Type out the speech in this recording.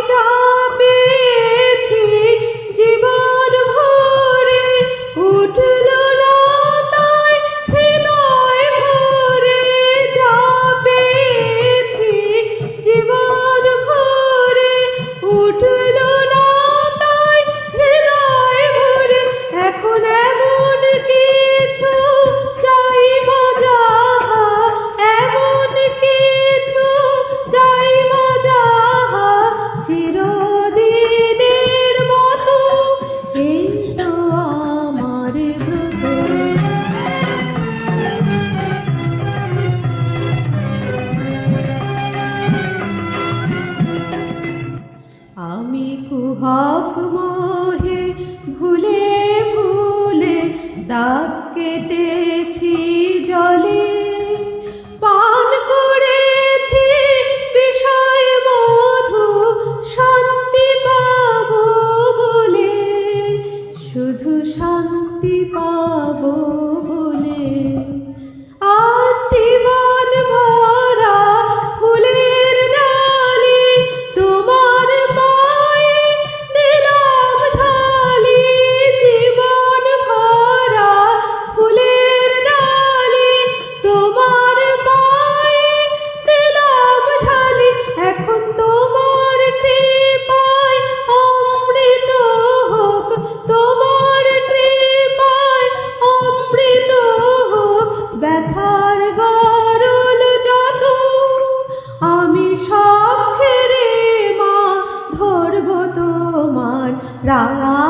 যা পেয়েছি জীবন ভরে উঠল না তাই হৃদয় ভরে, যা পেয়েছি জীবন ভরে উঠল না তাই হৃদয় ভরে। এখন এমন কিছু চাই মজা, এমন কিছু চাই মজা, চিরদিনের মতো এই তো আমার ব্রত। আমি কুহক মোহে ভুলে ভুলে দাগ কেটেছি জলে, পান করেছি বিষয় মধু শান্তি পাবো বলে, শুধু শান্তি পাবো বলে। আজ জীবন ভরা ফুলের ডালি তোমার পায়ে দিলাম ঢালি, জীবন ভরা ফুলের ডালি তোমার পায়ে দিলাম ঢালি। এখন তোমার কৃপায় অমৃত হোক, তোমার কৃপায় অমৃত হোক, ব্যথার গরল যত আমি সব ছেড়ে মা ধরব তোমার রাঙা